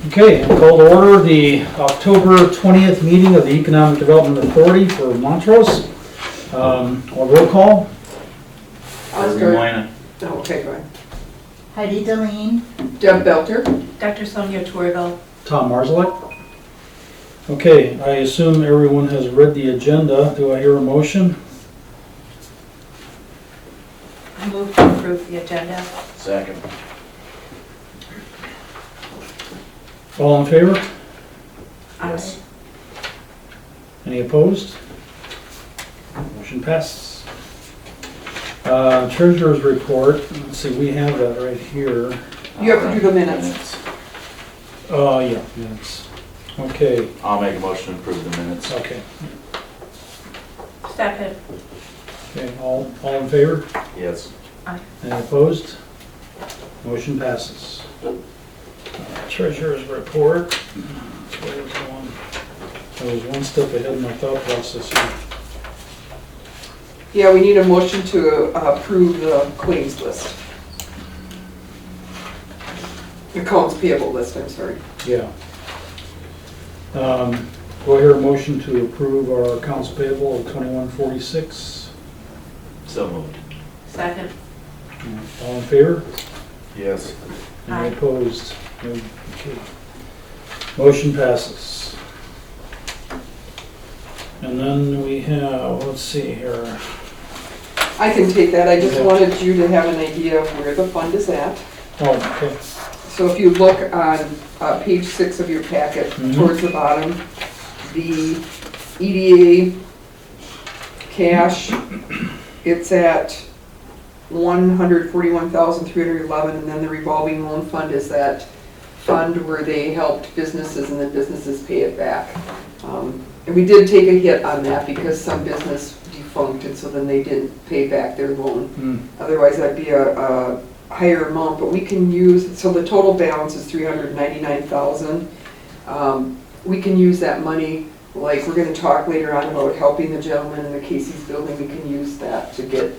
Okay, I'll call to order the October 20th meeting of the Economic Development Authority for Montrose. A roll call. Okay, go ahead. Heidi Deline. Deb Belter. Dr. Sonia Torville. Tom Marzalek. Okay, I assume everyone has read the agenda. Do I hear a motion? I move to approve the agenda. Second. All in favor? Yes. Any opposed? Motion passes. Treasurer's report. Let's see, we have that right here. You have to do the minutes. Yeah, minutes. Okay, I'll make a motion to approve the minutes. okay. Second. Okay, all in favor? Yes. Any opposed? Motion passes. Treasurer's report. That's where it was going. I was one step ahead in my thought process here. Yeah, we need a motion to approve the claims list. Accounts payable list, I'm sorry. Yeah. Do I hear a motion to approve our accounts payable of 2146? So moved. Second. All in favor? Yes. Aye. Any opposed? No. Okay. Motion passes. And then we have, let's see here. I can take that, I just Okay. wanted you to have an idea of where the fund is at. Oh, okay. So if you look on page 6 of your packet, Mhm. towards the bottom, the EDA cash, it's at 141,311, and then the revolving loan fund is that fund where they helped businesses and the businesses pay it back. And we did take a hit on that because some business defunct, and so then they didn't pay back their loan. Otherwise, that'd be a higher amount, but we can use, so the total balance is 399,000. We can use that money, like we're gonna talk later on about helping the gentleman in the Casey's building, we can use that to get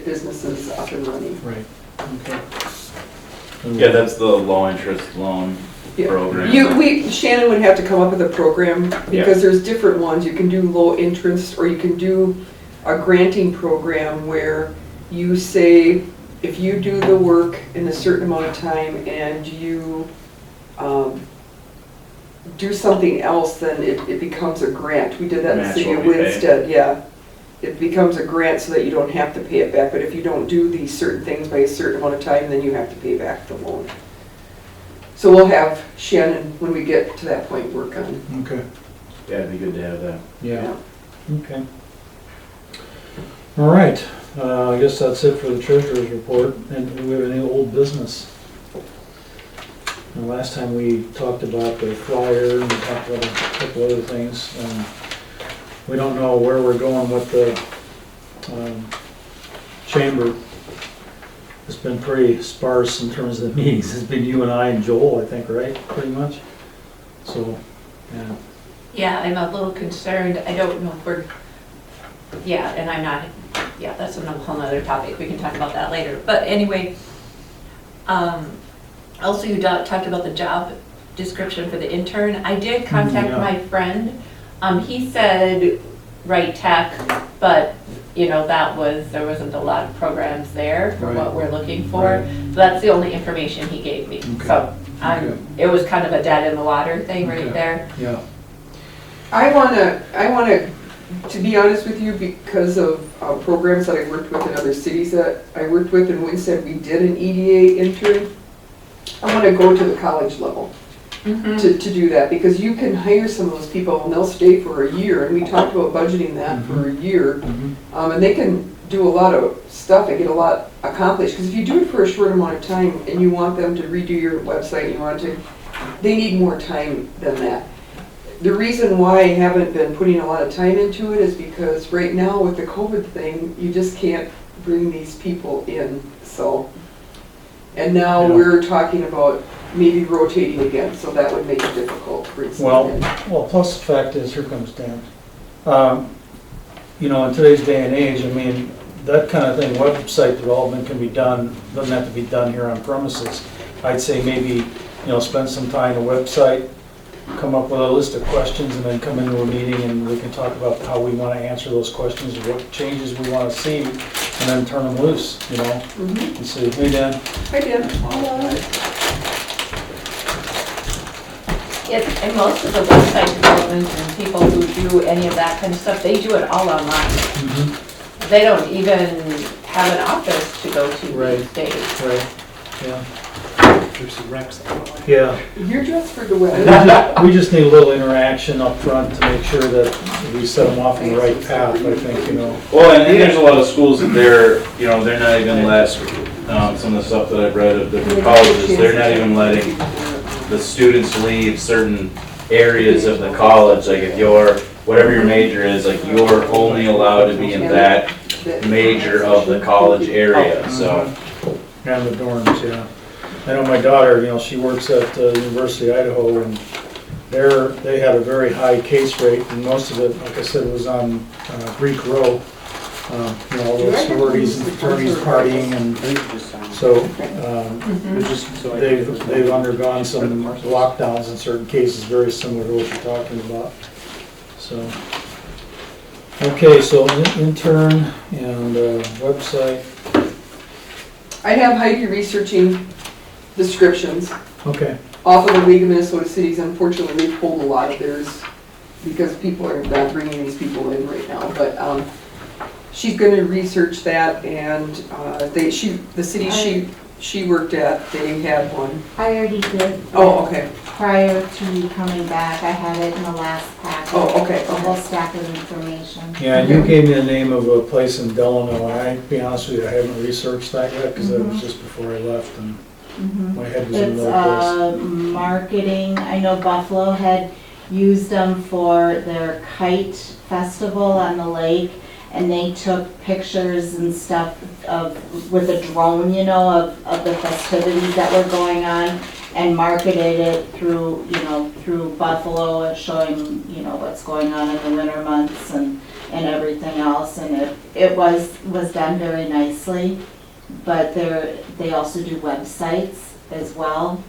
businesses up and running. Right, okay. Yeah, that's the low interest loan Yeah. program. Shannon would have to come up with a program, Yeah. because there's different ones. You can do low interest, or you can do a granting program where you say, if you do the work in a certain amount of time and you do something else, then it becomes a grant. We did that in the Match city of what we pay. Winsted, yeah. It becomes a grant so that you don't have to pay it back, but if you don't do these certain things by a certain amount of time, then you have to pay back the loan. So we'll have Shannon, when we get to that point, work on. Okay, Yeah, it'd be good to have that. yeah, okay. All right, I guess that's it for the treasurer's report. And do we have any old business? The last time we talked about the flyer and we talked about a couple other things. We don't know where we're going with the chamber. It's been pretty sparse in terms of the meetings. It's been you and I and Joel, I think, right? Pretty much. So, yeah. Yeah, I'm a little concerned. I don't know if we're, and I'm not, that's a whole nother topic. We can talk about that later. But anyway, also you talked about the job description for the intern. I did contact Yeah. my friend. He said write tech, but there wasn't a lot of programs there for Right. what we're looking for. Right. So that's the only information he gave me. Okay. So Okay. it was kind of a dead in the water thing Okay. right there. Yeah. I wanna, to be honest with you, because of programs that I worked with in other cities that I worked with in Winsted, we did an EDA intern. I wanna go to the college level to do that, because you can hire some of those people and they'll stay for a year, and we talked about budgeting that for a year. And they can do a lot of stuff and get a lot accomplished, because if you do it for a short amount of time and you want them to redo your website, they need more time than that. The reason why I haven't been putting a lot of time into it is because right now with the COVID thing, you just can't bring these people in, so. And now Yeah. we're talking about maybe rotating again, so that would make it difficult to bring someone in. Well, plus the fact is, here comes Dan. In today's day and age, I mean, that kind of thing, website development can be done, doesn't have to be done here on premises. I'd say maybe spend some time on the website, come up with a list of questions, and then come into a meeting and we can talk about how we want to answer those questions, what changes we want to see, and then turn them loose, Mhm. and see, hey Dan. I did. And most of the website development and people who do any of that kind of stuff, they do it all online. They don't even have an office to go to these Right. days. Right, yeah. There's some recs. Yeah, You're just for the web. we just need a little interaction up front to make sure that we set them off on the right path, I think, Well, and there's a lot of schools that they're not even some of the stuff that I've read of different colleges, they're not even letting the students leave certain areas of the college, like if whatever your major is, like you're only allowed to be in that major of the college area, so. And the dorms, yeah. I know my daughter, she works at University of Idaho, and they had a very high case rate, and most of it, like I said, was on Greek Row. All those sororities and fraternities partying, and so they've undergone some lockdowns in certain cases, very similar to what you're talking about. So, okay, so intern and website. I have Heidi researching descriptions Okay. off of the League of Minnesota Cities. Unfortunately, they pulled a lot of theirs because people are not bringing these people in right now. But she's going to research that, and the city she worked at, they had one. I already did. Oh, okay. Prior to you coming back, I had it in the last packet. Oh, okay. A whole stack of information. Yeah, and you gave me the name of a place in Delano, and I, to be honest with you, I haven't researched that yet, because that was just before I left, and my head was in It's another place. marketing. I know Buffalo had used them for their kite festival on the lake, and they took pictures and stuff with a drone, of the festivities that were going on, and marketed it through Buffalo, and showing, what's going on in the winter months and everything else, and it was done very nicely. But they also do websites as well,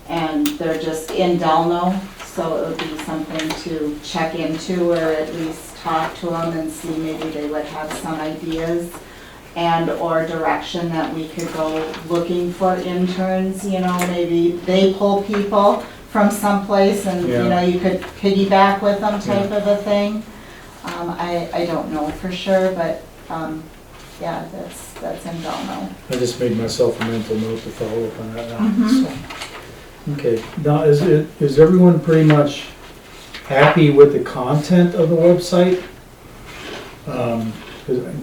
and they're just in Delano, so it would be something to check into, or at least talk to them and see maybe they would have some ideas and or direction that we could go looking for interns, maybe they pull people from someplace and, you could piggyback with them type of a thing. I don't know for sure, but, yeah, that's in Delano. I just made myself a mental note to follow up on that now. So. Okay, now is everyone pretty much happy with the content of the website? 'Cause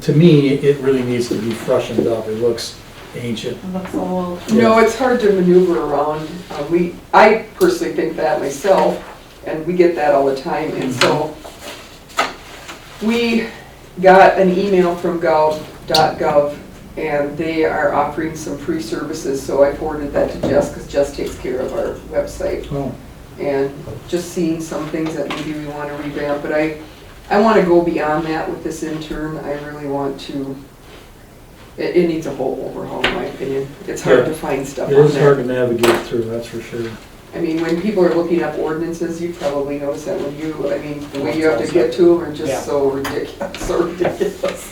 to me, it really needs to be freshened up. It looks ancient. It looks old. No, it's hard to maneuver around. I personally think that myself, and we get that all the time. And so we got an email from gov.gov, and they are offering some free services. So I forwarded that to Jess, because Jess takes care of our website. Oh, And just seeing some things that maybe we want to revamp. But I want to go beyond that with this intern. I really want to, it needs a whole overhaul, in my opinion. It's hard to find stuff it on is hard there. to navigate through, that's for sure. I mean, when people are looking up ordinances, you probably notice that the way you have to get to them are Yeah. just so ridiculous,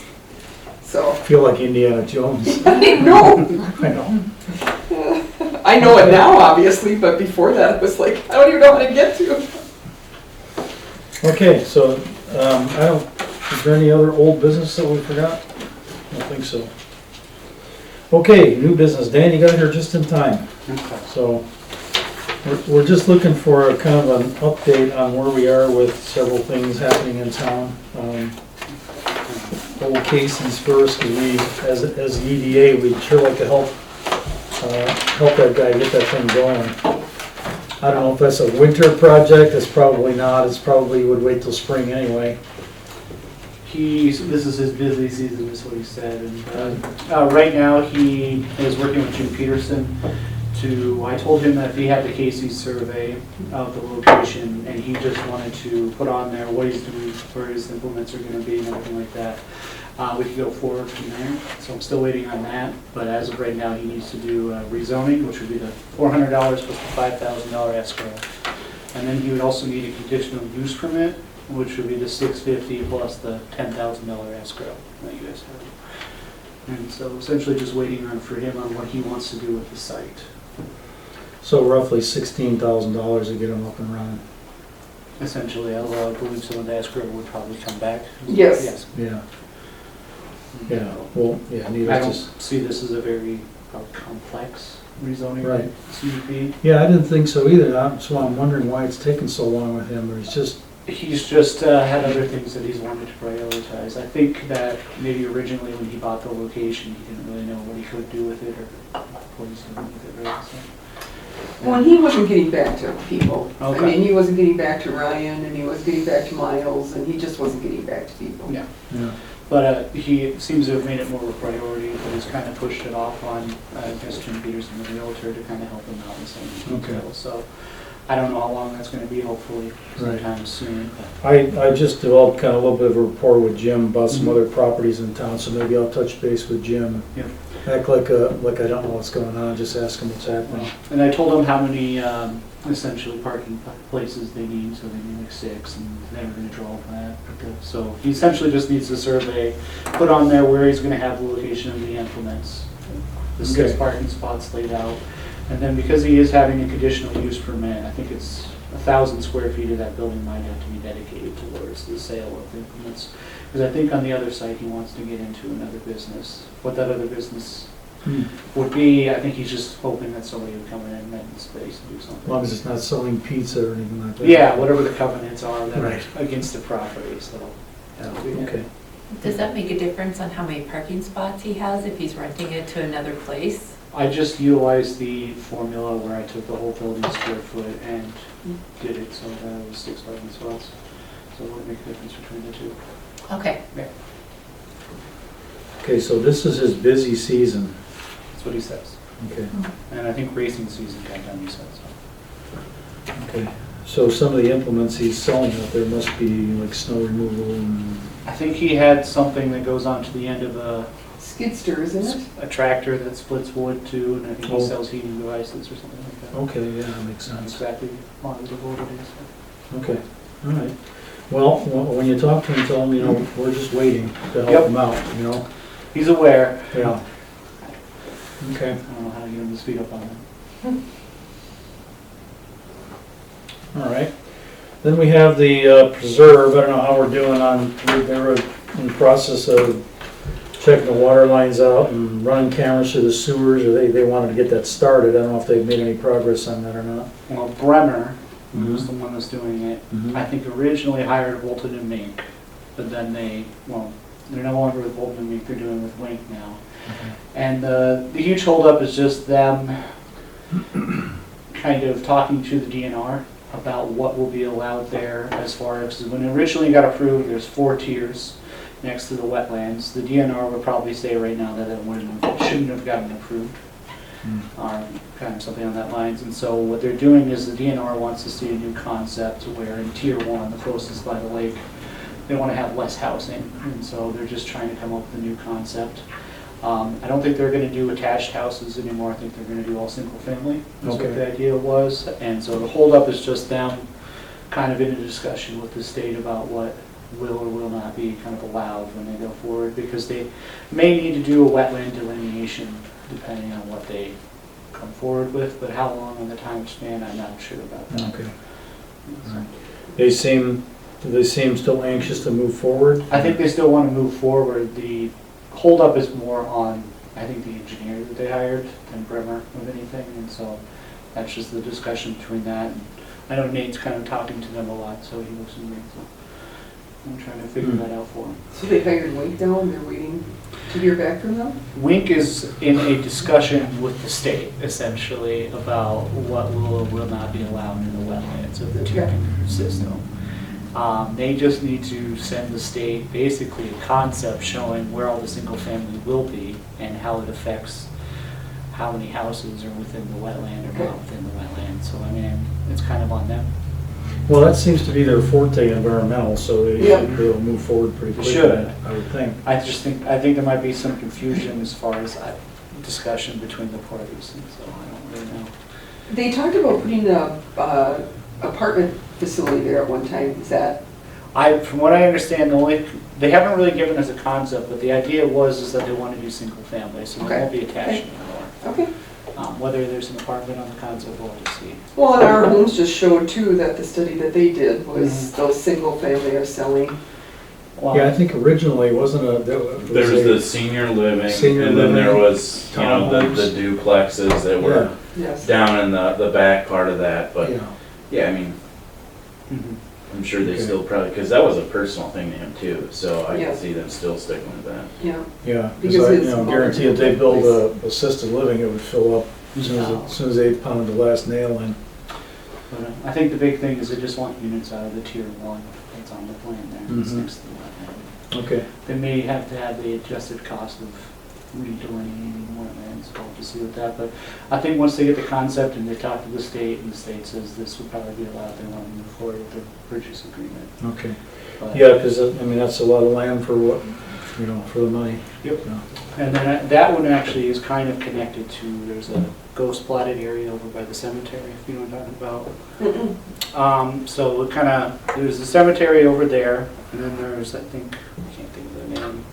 So, I feel like Indiana Jones. I know. I know. I know it now, obviously, but before that, it was like, I don't even know how to get to. Okay, so, is there any other old business that we forgot? I don't think so. Okay, new business. Dan, you got here just in time. So, we're just looking for a kind of an update on where we are with several things happening in town. Old Casey's first, because we, as the EDA, we'd sure like to help that guy get that thing going. I don't know if that's a winter project. It's probably not. It's probably would wait till spring anyway. This is his busy season, is what he said. And right now, he is working with Jim Peterson I told him that he had the Casey's survey of the location, and he just wanted to put on there what he's doing, where his implements are going to be, and everything like that. We could go forward from there, so I'm still waiting on that, but as of right now, he needs to do rezoning, which would be the $400 plus the $5,000 escrow. And then he would also need a conditional use permit, which would be the $650 plus the $10,000 escrow that you guys have. And so essentially just waiting for him on what he wants to do with the site. So roughly $16,000 to get them up and running. Essentially, although I believe some of the escrow would probably come back. Yes. Yeah, yeah, well, yeah, I needless don't see this as a very complex rezoning. Right. CUP. Yeah, I didn't think so either. So I'm wondering why it's taken so long with him, or he's just, He's just had other things that he's wanted to prioritize. I think that maybe originally when he bought the location, he didn't really know what he could do with it or what he's doing with it, right? So, Well, and he wasn't getting back to people. I Okay. mean, he wasn't getting back to Ryan, and he wasn't getting back to Miles, and he just wasn't getting back to people. Yeah. yeah, But he seems to have made it more of a priority, but he's kind of pushed it off on, I guess, Jim Peterson, the realtor, to kind of help him out in some Okay. detail. So I don't know how long that's going to be, hopefully Right. sometime soon. I just developed kind of a little bit of a rapport with Jim about some other properties in town, so maybe I'll touch base with Jim. Yeah. Act like I don't know what's going on, just ask him what's happening. And I told him how many essentially parking places they need, so they need like 6, and they're never going to draw on that. So he essentially just needs a survey, put on there where he's going to have the location of the implements, the 6 Okay. parking spots laid out. And then because he is having a conditional use permit, I think it's 1,000 square feet of that building might have to be dedicated towards the sale of the implements. Because I think on the other side, he wants to get into another business. What that other business would be, I think he's just hoping that somebody would come in and rent the space and do As something. long as it's not selling pizza or anything like that. Yeah, whatever the covenants are that Right. are against the property, so. that'll be it. Okay, Does that make a difference on how many parking spots he has if he's renting it to another place? I just utilized the formula where I took the whole building square foot and did it so that it was 6 parking spots. So it wouldn't make a difference between the two. Okay. okay, so this is his busy season. That's what he says. Okay, And I think racing season got done, he said, so. okay. So some of the implements he's selling out there must be like snow removal and, I think he had something that goes on to the end of Skidster, isn't it? a tractor that splits wood too, and I think he Oh. sells heating devices or something like that. okay, yeah, that makes Not sense. exactly models of what it is. Okay, all right. Well, when you talk to him, tell him, you know, we're just waiting to Yep. help him out, you know? He's aware. Yeah. Okay. I don't know how to get him to speak up on it. All right. Then we have the preserve. I don't know how we're doing on, they were in the process of checking the water lines out and running cameras through the sewers, or they wanted to get that started. I don't know if they've made any progress on that or not. Well, Bremer, who's the one that's doing it, Mhm. I think originally hired Bolton and Mink, but then they're no longer with Bolton and Mink, they're doing with Wink now. And the huge holdup is just them kind of talking to the DNR about what will be allowed there as far as, when it originally got approved, there's 4 tiers next to the wetlands. The DNR would probably say right now that it shouldn't have gotten approved, or kind of something on that lines. And so what they're doing is the DNR wants to see a new concept where in tier 1, the closest by the lake, they want to have less housing. And so they're just trying to come up with a new concept. I don't think they're going to do attached houses anymore. I think they're going to do all single family. That's what Okay. the idea was. And so the holdup is just them kind of in a discussion with the state about what will or will not be kind of allowed when they go forward, because they may need to do a wetland delineation depending on what they come forward with, but how long on the time span, I'm not sure about that. Okay. All right. Do they seem still anxious to move forward? I think they still want to move forward. The holdup is more on, I think, the engineer that they hired than Bremer of anything, and so that's just the discussion between that. And I know Nate's kind of talking to them a lot, so he lives in Green, so I'm trying to figure that out for him. So they hired Wink now, and they're waiting to hear back from them? Wink is in a discussion with the state, essentially, about what will or will not be allowed in the wetlands of the tier system. They just need to send the state basically a concept showing where all the single family will be and how it affects how many houses are within the wetland or not within the wetland. So I mean, it's kind of on them. Well, that seems to be their forte, environmental, so Yeah. they'll move forward pretty They quickly, should. I would think. I think there might be some confusion as far as discussion between the parties, and so I don't really know. They talked about putting a apartment facility there at one time, is that? From what I understand, they haven't really given us a concept, but the idea is that they want to do single family, so they Okay. won't be attached anymore. Okay. Whether there's an apartment on the concept, we'll have to see. Well, and our homes just showed too that the study that they did was those single family are selling. Well, Yeah, I think originally, wasn't a, There was the senior living, Senior and then there living, was, you know, the townhomes. duplexes that were Yes. down in the back part of that, but, Yeah, yeah, I mean, mhm. I'm sure they Okay. still probably, because that was a personal thing to him too, so I Yeah. can see them still sticking with that. Yeah. yeah, Because because I, it's guarantee if they build a assisted living, it would fill up as No. soon as they pound the last nail in. But I think the big thing is they just want units out of the tier 1 that's on the plan there. It's Mhm. next to the wetland. Okay, They may have to have the adjusted cost of redelineating wetlands, we'll have to see with that. But I think once they get the concept and they talk to the state, and the state says this would probably be allowed, they want to move forward with the purchase agreement. okay. But- Yeah, because, I mean, that's a lot of land for what, for the money. Yep. Yeah. And then that one actually is kind of connected to, there's a ghost plotted area over by the cemetery, if you know what I'm talking about. Mm-mm. So it kind of, there's a cemetery over there, and then there's, I think, I can't think of the name,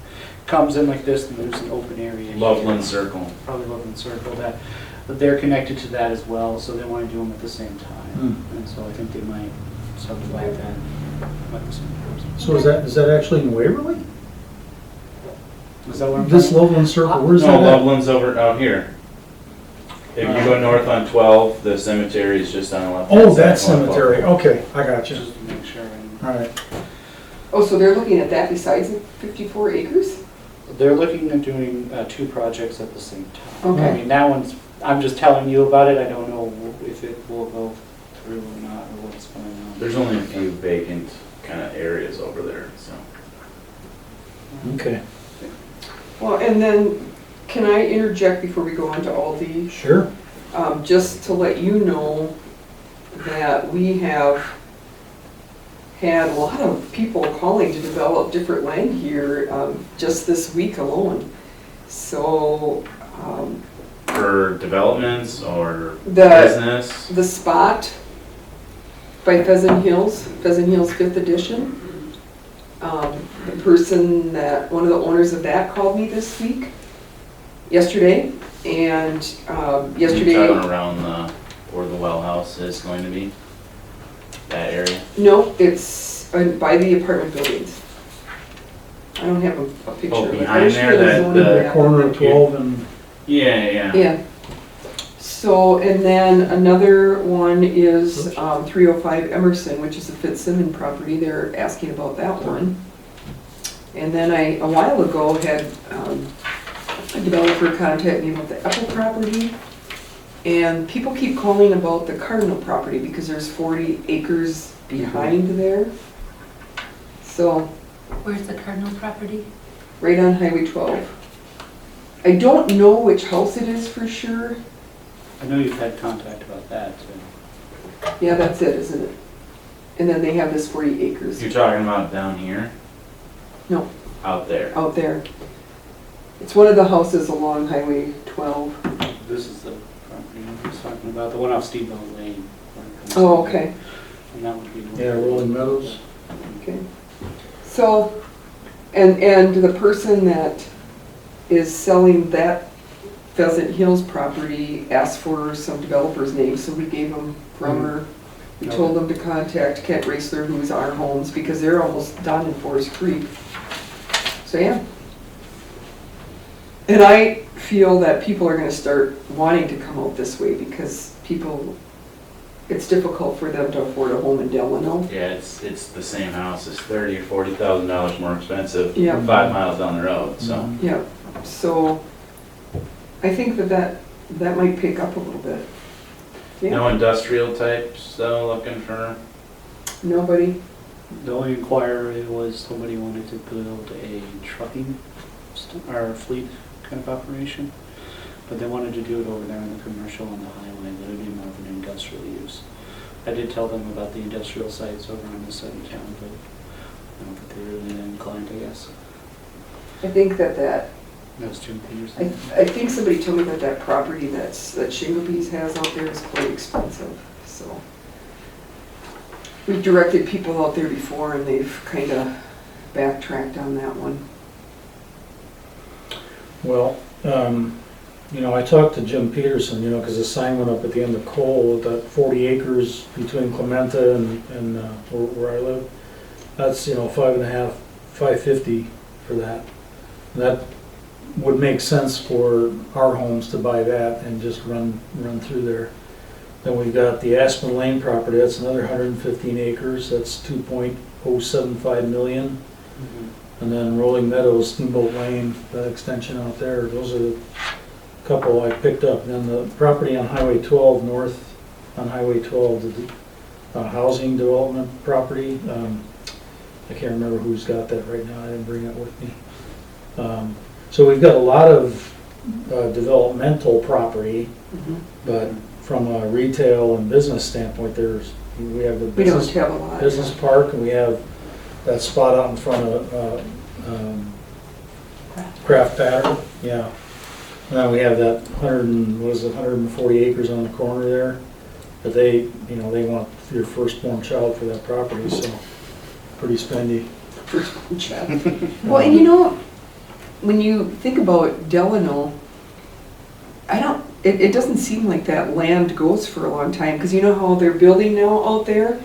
comes in like this, and there's an open area. Loveland here. Circle. Probably Loveland Circle, but they're connected to that as well, so they want to do them at the same time. Hmm. And so I think they might subdivide that at the same time. So is that actually in Waverly? Is that what I'm This talking about? Loveland Circle, where's No, that at? Loveland's over out here. If you go north on 12, the cemetery is just on the left. Oh, that cemetery, okay, I got you. Just to make sure. All right, Oh, so they're looking at that besides the 54 acres? They're looking at doing 2 projects at the same time. Okay. I mean, that one's, I'm just telling you about it, I don't know if it will go through or not, or what's going on. There's only a few vacant kind of areas over there, so. okay, Well, and then, can I interject before we go on to Aldi? sure. Just to let you know that we have had a lot of people calling to develop different land here, just this week alone. So, For developments or the business, spot by Pheasant Hills 5th edition, the person one of the owners of that called me yesterday, and you're yesterday. talking around where the well house is going to be, that area. No, it's by the apartment buildings. I don't have a picture. Oh, of it. behind I should there, have that- zoning the map. Corner of 12 and, Yeah. Yeah. So, and then another one is 305 Emerson, which is a Fitzsimmons property. They're asking about that one. And then a while ago, had a developer contact me about the Apple property. And people keep calling about the Cardinal property because there's 40 acres behind there. So, Where's the Cardinal property? right on Highway 12. I don't know which house it is for sure. I know you've had contact about that, too. Yeah, that's it, isn't it? And then they have this 40 acres You're talking about down here? No. Out there. out there. It's one of the houses along Highway 12. This is the property I was talking about, the one off Steamboat Lane. Oh, okay, And that would be. the one- yeah, Rolling Meadows. okay. So, and the person that is selling that Pheasant Hills property asked for some developer's name, so we gave him Brummer. We told them to contact Kent Raceler, who's our homes, because they're almost done in Forest Creek. So, yeah. And I feel that people are gonna start wanting to come out this way because it's difficult for them to afford a home in Delano. Yeah, it's the same house, it's $30,000 or $40,000 more expensive, Yeah. 5 miles down the road, so. Yeah, so I think that might pick up a little bit. Yeah, No industrial types though, looking for, nobody, The only inquiry was somebody wanted to build a trucking or fleet kind of operation, but they wanted to do it over there in the commercial on the highway, that would be more of an industrial use. I did tell them about the industrial sites over on this side of town, but I don't think they were really inclined, I guess. I think that That was Jim Peterson. I think somebody told me that property that Shinglebees has out there is quite expensive, so. We've directed people out there before and they've kind of backtracked on that one. Well, you know, I talked to Jim Peterson, you know, because the sign went up at the end of Cole, with that 40 acres between Clementa and where I live. That's, you know, 5.5, 550 for that. And that would make sense for our homes to buy that and just run through there. Then we've got the Aspen Lane property, that's another 115 acres, that's 2.075 million. And then Rolling Meadows, Steamboat Lane, that extension out there, those are the couple I picked up. And then the property on Highway 12, north on Highway 12, the housing development property, I can't remember who's got that right now, I didn't bring it with me. So we've got a lot of developmental property, but from a retail and business standpoint, we have the We don't business, have a lot. business park, and we have that spot out in front of Craft Pattern, yeah. And then we have that 140 acres on the corner there, but they want your firstborn child for that property, so pretty spendy. Well, and you know, when you think about Delano, it doesn't seem like that land goes for a long time, because you know how they're building now out there?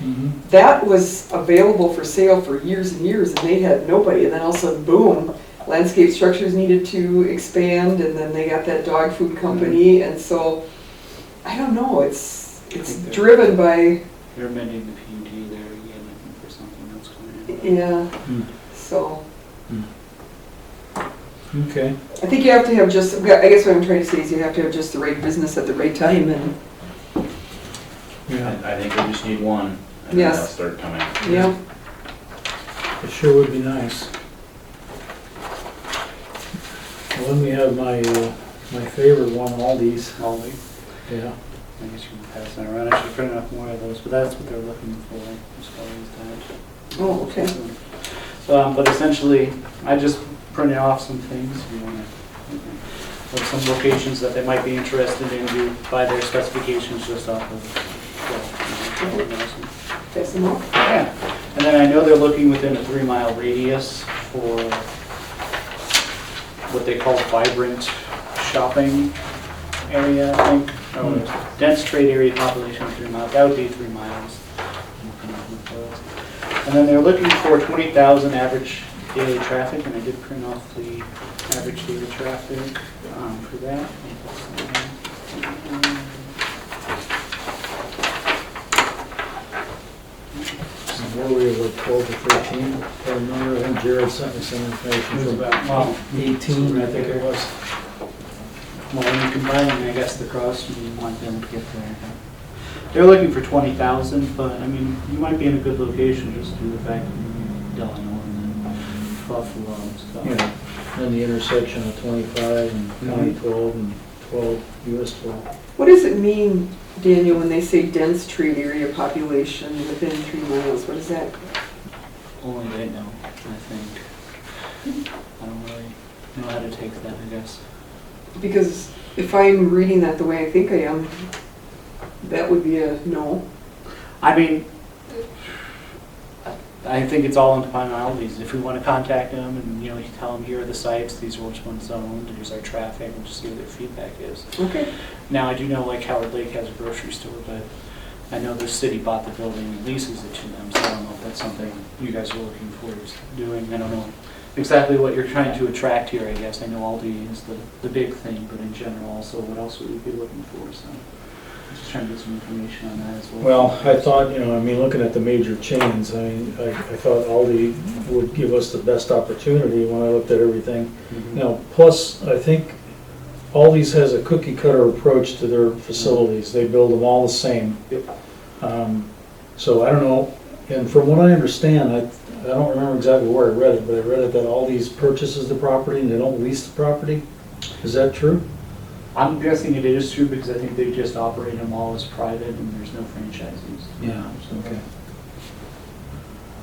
That was available for sale for years and years, and they had nobody, and then all of a sudden, boom, Landscape Structures needed to expand, and then they got that dog food company, and so, I don't know, it's driven by, They're amending the PUD there again, I think, for something else coming in. yeah, so. Okay. I think you have to have just, I guess what I'm trying to say is you have to have just the right business at the right time, and, Yeah, I think we just need one, and then they'll Yes. start coming. yeah. it sure would be nice. Well, then we have my favorite one, Aldi's. Aldi. Yeah. I guess you can pass that around. I should print enough more of those, but that's what they're looking for as far as that. Oh, okay. But essentially, I just printed off some things. If you want to, some locations that they might be interested in by their specifications just off of. Pass them off. Yeah, and then I know they're looking within a 3-mile radius for what they call vibrant shopping area, I think. Dense trade area population of 3 miles, that would be 3 miles. And then they're looking for 20,000 average daily traffic, and I did print off the average daily traffic for that. Where were we, like 12 to 13? I remember, I think Jared sent me some information It was from about, 18, I think it was. well, when you combine, I guess, the cost, you want them to get there. They're looking for 20,000, but I mean, you might be in a good location just due to the fact that you're in Delano and then Buffalo and stuff. Yeah, and the intersection of 25 and County 12 and 12, US 12. What does it mean, Daniel, when they say dense trade area population within 3 miles? What is that? Only they know, I think. I don't really know how to take that, I guess. Because if I'm reading that the way I think I am, that would be a no. I mean, I think it's all upon Aldi's. If we want to contact them and, you know, you tell them here are the sites, these are which ones zoned, here's our traffic, and just see what their feedback is. Okay. Now, I do know like Howard Lake has a grocery store, but I know the city bought the building and leases it to them, so I don't know if that's something you guys are looking for doing. I don't know exactly what you're trying to attract here, I guess. I know Aldi is the big thing, but in general also, what else would we be looking for, so. Just trying to get some information on that as well. Well, I thought, you know, I mean, looking at the major chains, I mean, I thought Aldi would give us the best opportunity when I looked at everything. Mhm. You know, plus, I think Aldi's has a cookie cutter approach to their facilities. They build them all the same. Yep. So I don't know, and from what I understand, I don't remember exactly where I read it, but I read it that Aldi's purchases the property and they don't lease the property. Is that true? I'm guessing it is true because I think they just operate them all as private and there's no franchisees. Yeah, okay.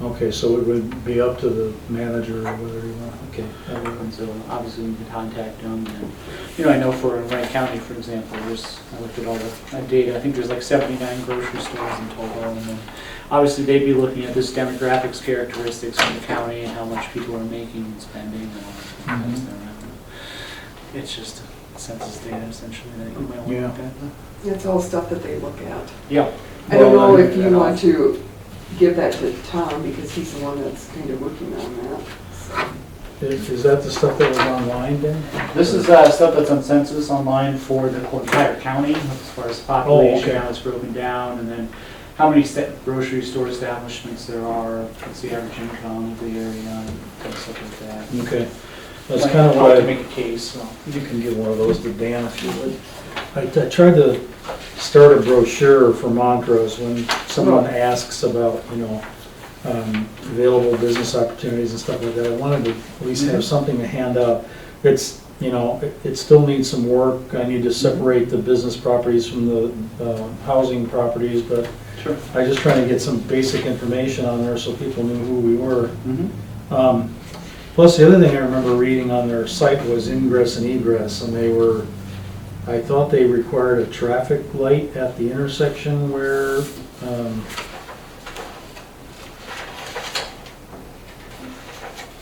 Okay, so it would be up to the manager or whether you want, okay. that would- And so obviously we can contact them and, you know, I know for Wright County, for example, I looked at all the data, I think there's like 79 grocery stores in total. And then obviously they'd be looking at this demographics characteristics in the county and how much people are making and spending and all that. That's their revenue. It's just census data essentially that you might want to Yeah. look at. It's all stuff that they look at. Yeah. I don't Well, know I- if you want to give that to Tom, because he's the one that's kind of working on that. So, Is that the stuff that was online then? This is stuff that's on census online for the whole entire county, as far as population, okay. how it's broken down, and then how many grocery store establishments there are, what's the average income of the area, and stuff like that. Okay. That's Like, kind of how what to I, make a case, so. you can give one of those to Dan if you would. I tried to start a brochure for Montrose when someone asks about, you know, available business opportunities and stuff like that. I wanted to at least have something to hand out. It's, you know, it still needs some work. I need to separate the business properties from the housing properties, but Sure. I just trying to get some basic information on there so people knew who we were. Plus, the other thing I remember reading on their site was ingress and egress, and I thought they required a traffic light at the intersection where,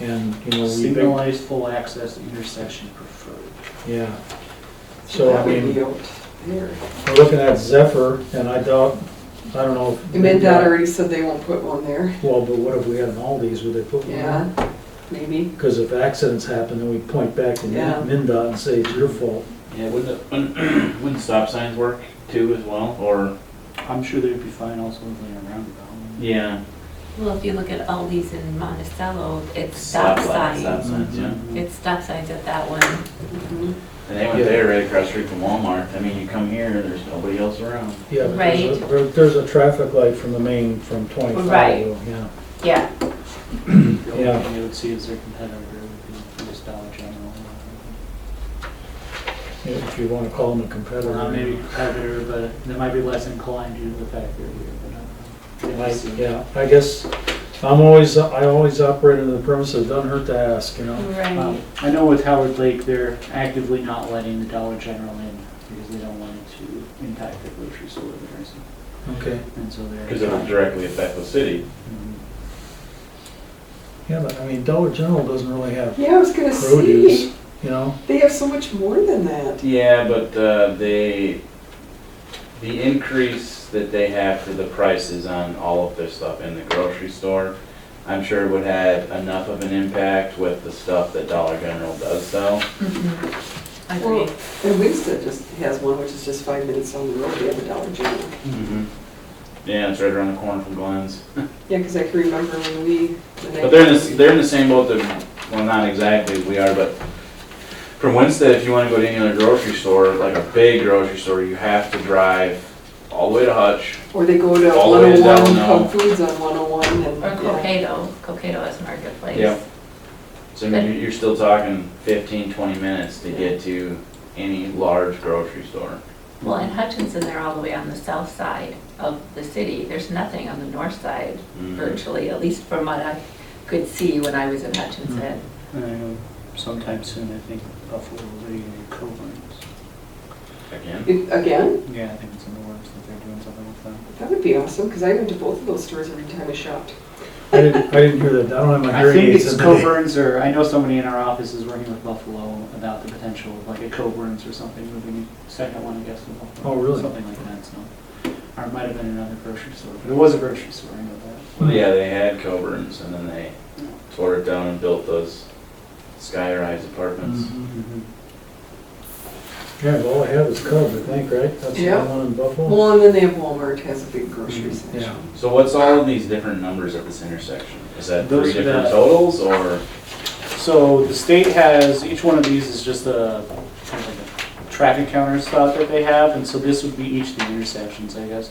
and, you know, Signalized full access intersection preferred. yeah. So, I that would mean, be out there. we're looking at Zephyr, and I don't know. if- MnDOT already said they won't put one there. Well, but what if we had an Aldi's, would they put one Yeah, there? maybe. Because if accidents happen, then we point back to Yeah. MnDOT and say it's your fault. Yeah, wouldn't stop signs work too as well, or? I'm sure they'd be fine also with like a roundabout. Yeah. Well, if you look at Aldi's in Monticello, it's stop Stop signs. signs, yeah. It's stop signs at that one. Mhm. And they went there right across the street from Walmart. I mean, you come here, there's nobody else around. Yeah, but Right. there's a traffic light from the main, from 25, Right. though, yeah. Yeah, The only Yeah. thing you would see as their competitor would be just Dollar General. If you want to call them a competitor. Maybe competitor, but they might be less inclined due to the fact they're here. But Yeah, I guess I always operate under the premise it doesn't hurt to ask, you know? right. I know with Howard Lake, they're actively not letting the Dollar General in because they don't want it to impact the grocery store there. So, Okay. and so they're. Because it would directly affect the city. Mhm. Yeah, but I mean, Dollar General doesn't really have Yeah, I was gonna produce, say, you know? they have so much more than that. Yeah, but the increase that they have for the prices on all of their stuff in the grocery store, I'm sure would have enough of an impact with the stuff that Dollar General does sell. Mhm. I Well, agree. and Winston just has one, which is just 5 minutes down the road. They have a Dollar General. Yeah, it's right around the corner from Glenn's. Yeah, because I can remember when But they're in the same boat that, well, not exactly we are, but from Winston, if you want to go to any other grocery store, like a big grocery store, you have to drive all the way to Hutch. Or they go to All the way to 101, Delano. Cub Foods on 101, and. Or yeah. Cocato as Marketplace. Yeah. So I mean, you're still talking 15, 20 minutes to get to any large grocery store. Well, in Hutchinson, they're all the way on the south side of the city. There's nothing on the north side Mhm. virtually, at least from what I could see when I was in Hutchinson. And I know sometime soon, I think Buffalo will be in Coburn's. Again? Again? Yeah, I think it's in the works that they're doing something with them. That would be awesome, because I went to both of those stores every time I shopped. I didn't hear that. I don't have my I hearing think aids it's in today. Coburn's, or I know somebody in our office is working with Buffalo about the potential of like a Coburn's or something, moving second one, I guess, in Buffalo. Oh, really? Something like that, so. Or it might have been another grocery store, but it was a grocery store, I know that. Well, yeah, they had Coburn's and then they tore it down and built those sky-rise apartments. Mhm. Mhm. Yeah, well, all I have is Cub, I think, right? That's the Yeah. one in Buffalo? Well, and then they have Walmart, has a big grocery section. Yeah. So what's all of these different numbers at this intersection? Is that Those three are different the- totals or? So the state has, each one of these is just a, kind of like a traffic counter spot that they have, and so this would be each of the intersections, I guess.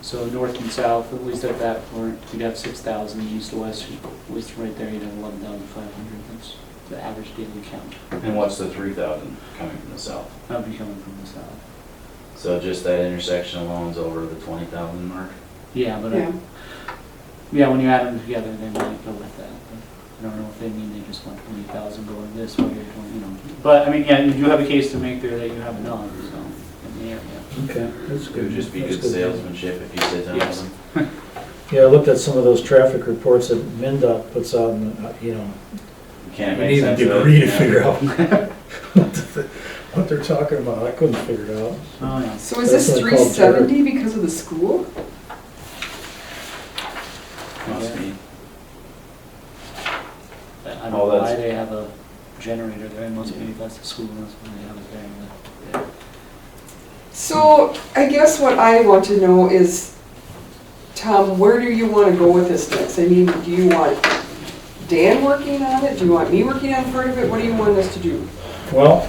So north and south, at least at that point, you'd have 6,000, east to west, at least right there, you'd have 11,500. That's the average daily count. And what's the 3,000 coming from the south? That would be coming from the south. So just that intersection alone's over the 20,000 mark? Yeah, but Yeah. when you add them together, they might go with that. But I don't know if they mean they just want 20,000 going this way or 20, you know. But I mean, yeah, you do have a case to make there that you have none, so, in the area. Okay, that's It good. would just be That's good salesmanship if you sit down Yes. with them. Yeah, I looked at some of those traffic reports that MnDOT puts out, and, you know, You can't you make need a sense of it. degree to Yeah. figure out what they're talking about. I couldn't figure it out. Oh, yeah. So is this That's what I called 370 because of the school? Must be. I don't Oh, know why that's- they have a generator there, it must be, that's the school, that's why they have it there. But, yeah. So I guess what I want to know is, Tom, where do you want to go with this next? I mean, do you want Dan working on it? Do you want me working on part of it? What do you want us to do? Well,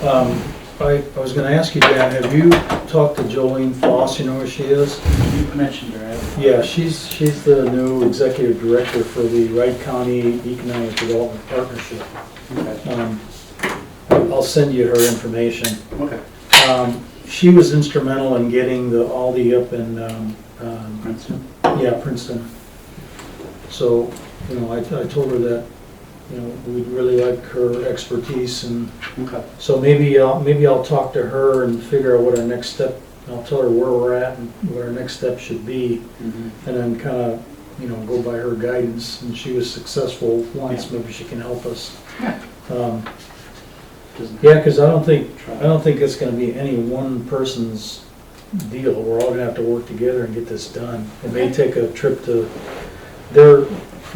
I was gonna ask you, Dan, have you talked to Jolene Foss? You know where she is? You mentioned her, right? Yeah, she's the new executive director for the Wright County Economic Development Partnership. Okay. I'll send you her information. Okay. She was instrumental in getting the Aldi up in, Princeton. yeah, Princeton. So, you know, I told her that, you know, we'd really like her expertise, and Okay. so maybe I'll talk to her and figure out what our next step, I'll tell her where we're at and what our next step should be, Mm-hmm. and then kind of, you know, go by her guidance. And she was successful once, maybe she can help us. Yeah. Yeah, because I don't think it's gonna be any one person's deal. We're all gonna have to work together and get this done. It may take a trip to, their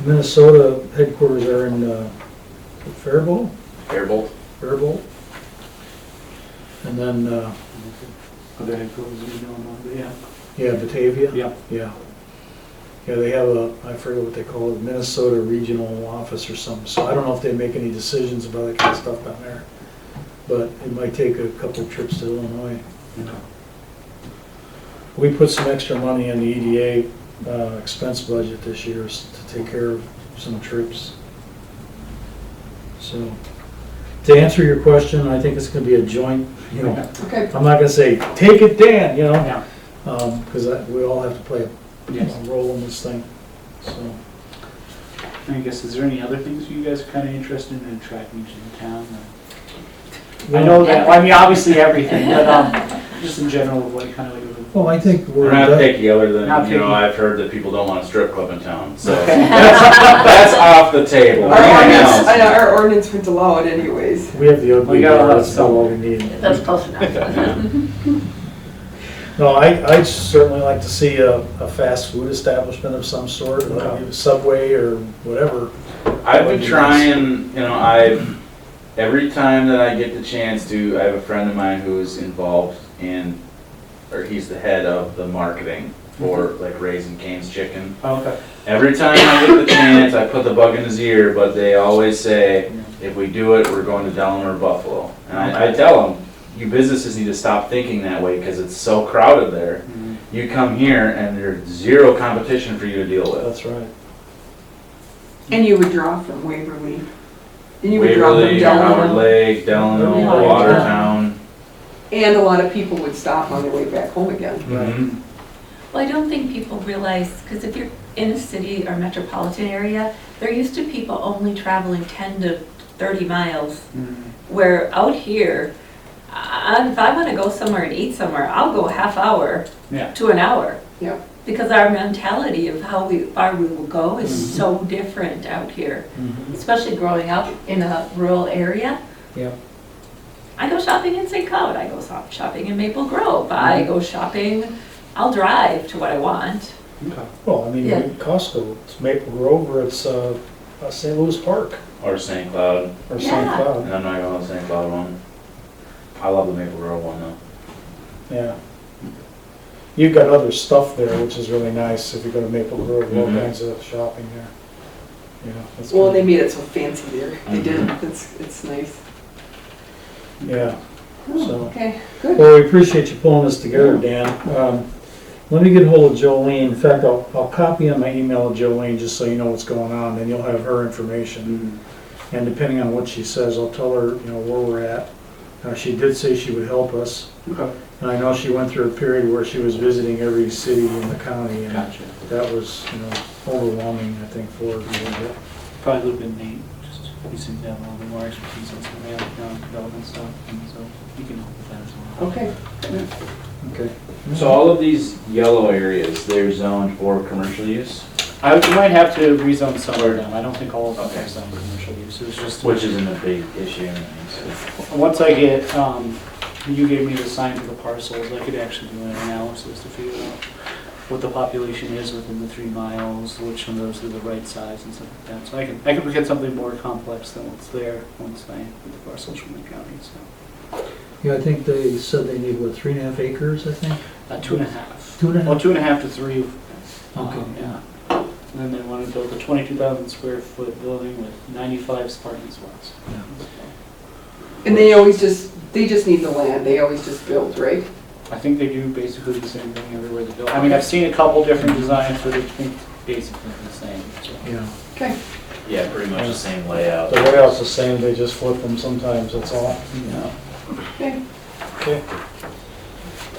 Minnesota headquarters are in Faribault? Airbolt? Faribault? And then, Other headquarters in Illinois, but yeah. yeah, Batavia? Yeah. Yeah. Yeah, they have I forget what they call it, Minnesota Regional Office or something. So I don't know if they make any decisions about that kind of stuff down there. But it might take a couple trips to Illinois. We put some extra money in the EDA expense budget this year to take care of some trips. So, to answer your question, I think it's gonna be a joint, you know, Okay. I'm not gonna say, take it, Dan, you know, Yeah. because we all have to play Yes. a role in this thing, so. I guess, is there any other things you guys are kind of interested in attracting to the town? I Well, know that, I mean, obviously everything, but just in general, what kind of like. Well, I think We're we're, not picky, other than, Not you know, picky. I've heard that people don't want a strip club in town, so Okay. that's off the table. Our Anything ordinance, else? I know, our ordinance would allow it anyways. we have the We ugly got a lot bar, of that's stuff. all we need. That's close enough. No, I'd certainly like to see a fast food establishment of some sort, like a Subway or whatever. I've been trying, you know, every time that I get the chance to, I have a friend of mine who's involved in, or he's the head of the marketing for like Raising Cane's Chicken. Okay. Every time I get the chance, I put the bug in his ear, but they always say, if we do it, we're going to Delaware or Buffalo. And I tell them, you businesses need to stop thinking that way because it's so crowded there. Mhm. You come here and there's zero competition for you to deal with. That's right. And you would draw from Waverly. And you would draw from Waverly, Howard Delano. Lake, Delano, Yeah. Watertown. And a lot of people would stop on their way back home again. Mhm. Well, I don't think people realize, because if you're in a city or metropolitan area, they're used to people only traveling 10 to 30 miles. Mhm. Where out here, if I want to go somewhere and eat somewhere, I'll go a half hour Yeah. to an hour. Yeah. Because our mentality of how far we will go is Mhm. so different out here, Mhm. especially growing up in a rural area. Yeah. I go shopping in St. Cloud, I go shopping in Maple Grove, I go shopping, I'll drive to what I want. Okay. Well, I mean, Yeah. Costco, it's Maple Grove or it's St. Louis Park Or St. Cloud. or St. Yeah. Cloud. And I'm not going to the St. Cloud one. I love the Maple Grove one though. Yeah. You've got other stuff there, which is really nice. If you go to Maple Grove, all Mhm. kinds of shopping there. Yeah. that's Well, good. they made it so fancy there. They did. Mhm. It's nice. Yeah. So, Okay, good. well, we appreciate you pulling this together, Dan. Let me get hold of Jolene. In fact, I'll copy on my email of Jolene just so you know what's going on, and you'll have her information. And depending on what she says, I'll tell her, where we're at. She did say she would help us. Okay. And I know she went through a period where she was visiting every city in the county, and Gotcha. that was, overwhelming, I think, for her. a little bit. Probably would have been Nate, just, he seems to have a little bit more expertise on some of the economic development stuff, and so he can help with that as well. Okay. Okay. So all of these yellow areas, they're zoned for commercial use, I might have to rezone some of them, I don't think all of them Okay. are zoned for commercial use, it was just. which isn't a big issue. So. Once I get, you gave me the sign for the parcels, I could actually do an analysis to figure out what the population is within the 3 miles, which of those are the right size and stuff like that. So I can look at something more complex than what's there once I get the parcels from the county, so. Yeah, I think they said they need, 3.5 acres, I think? 2.5. 2.5? Well, 2.5 to 3. Okay. Yeah. And then they want to build a 22,000 square foot building with 95 parking spots. Yeah. And they just need the land, they always just build, right? I think they do basically the same thing everywhere they go. I mean, I've seen a couple different designs, but it's basically the same. So. Yeah. Okay. Yeah, pretty much the same layout. The layout's the same, they just flip them sometimes, that's all. Yeah. Okay. Okay.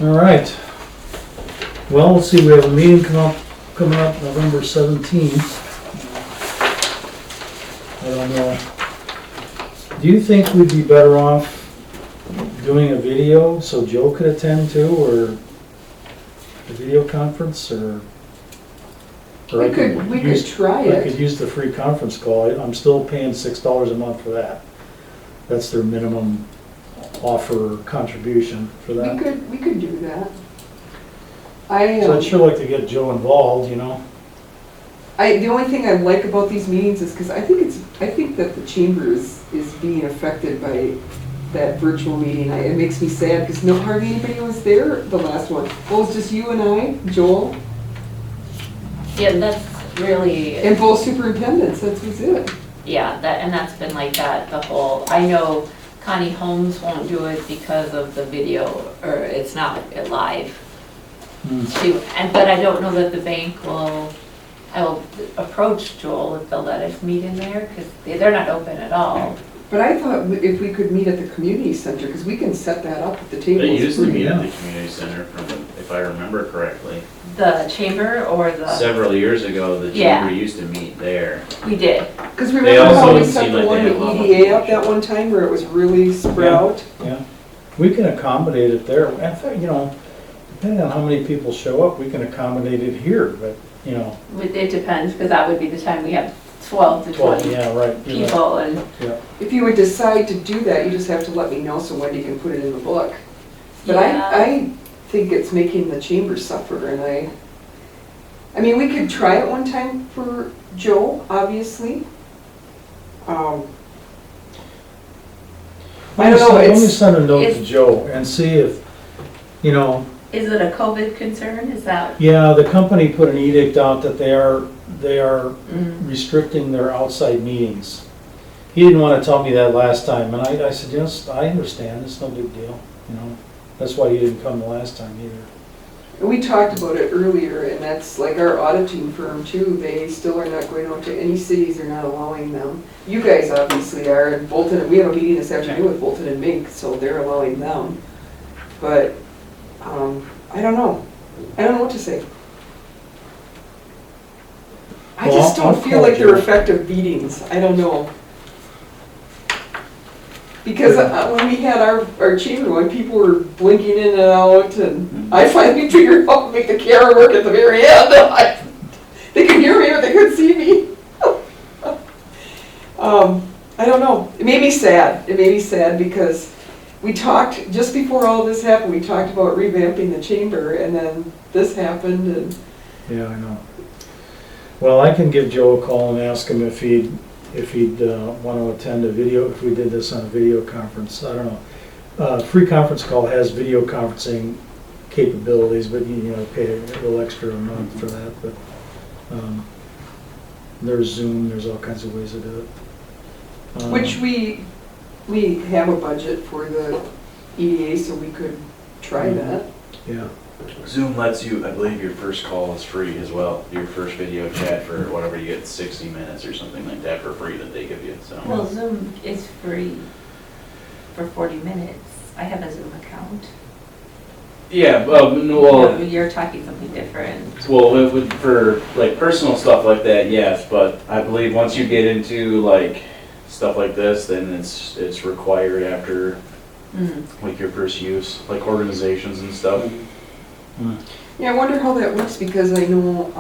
All right. Well, let's see, we have a meeting coming up November 17th. I don't know. Do you think we'd be better off doing a video so Joe could attend too, or a video conference, or We could try I could it. use the free conference call. I'm still paying $6 a month for that. That's their minimum offer contribution for that. We could do that. So I'd sure like to get Joe involved, The only thing I like about these meetings is because I think that the chamber is being affected by that virtual meeting. It makes me sad because hardly anybody was there the last one. Well, it was just you and I, Joel, Yeah, that's really, and both superintendents. That was it. yeah, and that's been like that the whole, I know Connie Holmes won't do it because of the video, or it's not live. But I don't know that the bank I will approach Joel if they'll let us meet in there, because they're not open at all. But I thought if we could meet at the community center, because we can set that up at the table. They usually meet at the community center, if I remember correctly. The chamber or the, Several years ago, the Yeah. chamber used to meet there. we did. Because They remember also how we didn't set seem the like one they at had a lot of EDA up information. that one time where it was really spread out? Yeah. We can accommodate it there. In fact, depending on how many people show up, we can accommodate it here, but, It depends, because that would be the time we have 12 to 20 yeah, right. you're right. people, and Yeah. If you would decide to do that, you just have to let me know so Wendy can put it in the book. But Yeah. I think it's making the chamber suffer, and I mean, we could try it one time for Joe, obviously. I don't know, Let me it's, send a note to it's- Joe and see if, is it a COVID concern? Is that? yeah, the company put an edict out that they are Mm. restricting their outside meetings. He didn't want to tell me that last time, and I said, yes, I understand, it's no big deal, That's why he didn't come the last time either. we talked about it earlier, and that's like our auditing firm too. They still are not going out to any cities, are not allowing them. You guys obviously are, and Bolton, we have a meeting this afternoon with Bolton and Mink, so they're allowing them. But, I don't know. I don't know what to say. I Well, just I'll don't feel call like they're Joe. effective meetings. I don't know. Because when we had our chamber one, people were blinking in and out, and I finally figured out how to make the camera work at the very end. They could hear me, but they couldn't see me. I don't know. It made me sad. It made me sad because we talked, just before all this happened, we talked about revamping the chamber, and then this happened, and Yeah, I know. Well, I can give Joe a call and ask him if he'd want to attend a video, if we did this on a video conference. I don't know. Free conference call has video conferencing capabilities, but you pay a little extra a month for that. But there's Zoom, there's all kinds of ways to do it. which we have a budget for the EDA, so we could try that. Yeah. Zoom lets you, I believe your first call is free as well. Your first video chat for whatever, you get 60 minutes or something like that for free that they give you, so. Well, Zoom is free for 40 minutes. I have a Zoom account. Yeah, well, No, you're talking something different. well, for like personal stuff like that, yes, but I believe once you get into like stuff like this, then it's required after like your first use, like organizations and stuff. Yeah, I wonder how that works, because I know,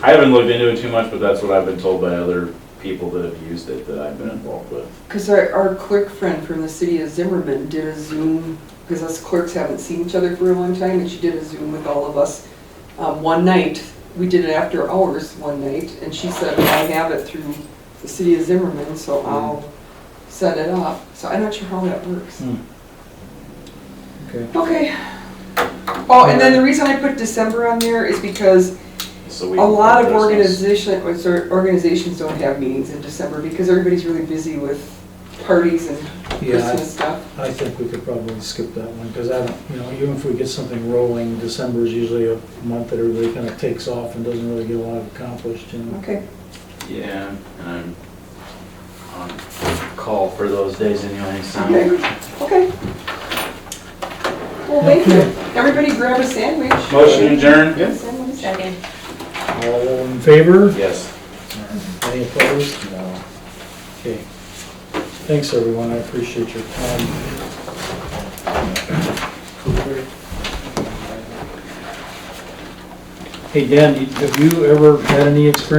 I haven't looked into it too much, but that's what I've been told by other people that have used it that I've been involved with. because our clerk friend from the city of Zimmerman did a Zoom, because us clerks haven't seen each other for a long time, and she did a Zoom with all of us one night. We did it after hours one night, and she said, I have it through the city of Zimmerman, so I'll set it up. So I'm not sure how that works. Okay. Okay. Oh, and then the reason I put December on there is because So a lot of Christmas. organizations don't have meetings in December, because everybody's really busy with parties and Yeah, Christmas stuff. I think we could probably skip that one, because I don't, even if we get something rolling, December is usually a month that everybody kind of takes off and doesn't really get a lot accomplished, Okay. Yeah, and I'm on call for those days anyway, so. Okay. Well, thank you. Everybody grab a sandwich. Motion adjourned? Sandwich. Second. All in favor? Yes. Any opposed? No. Okay. Thanks, everyone, I appreciate your time. Hey, Dan, have you ever had any experience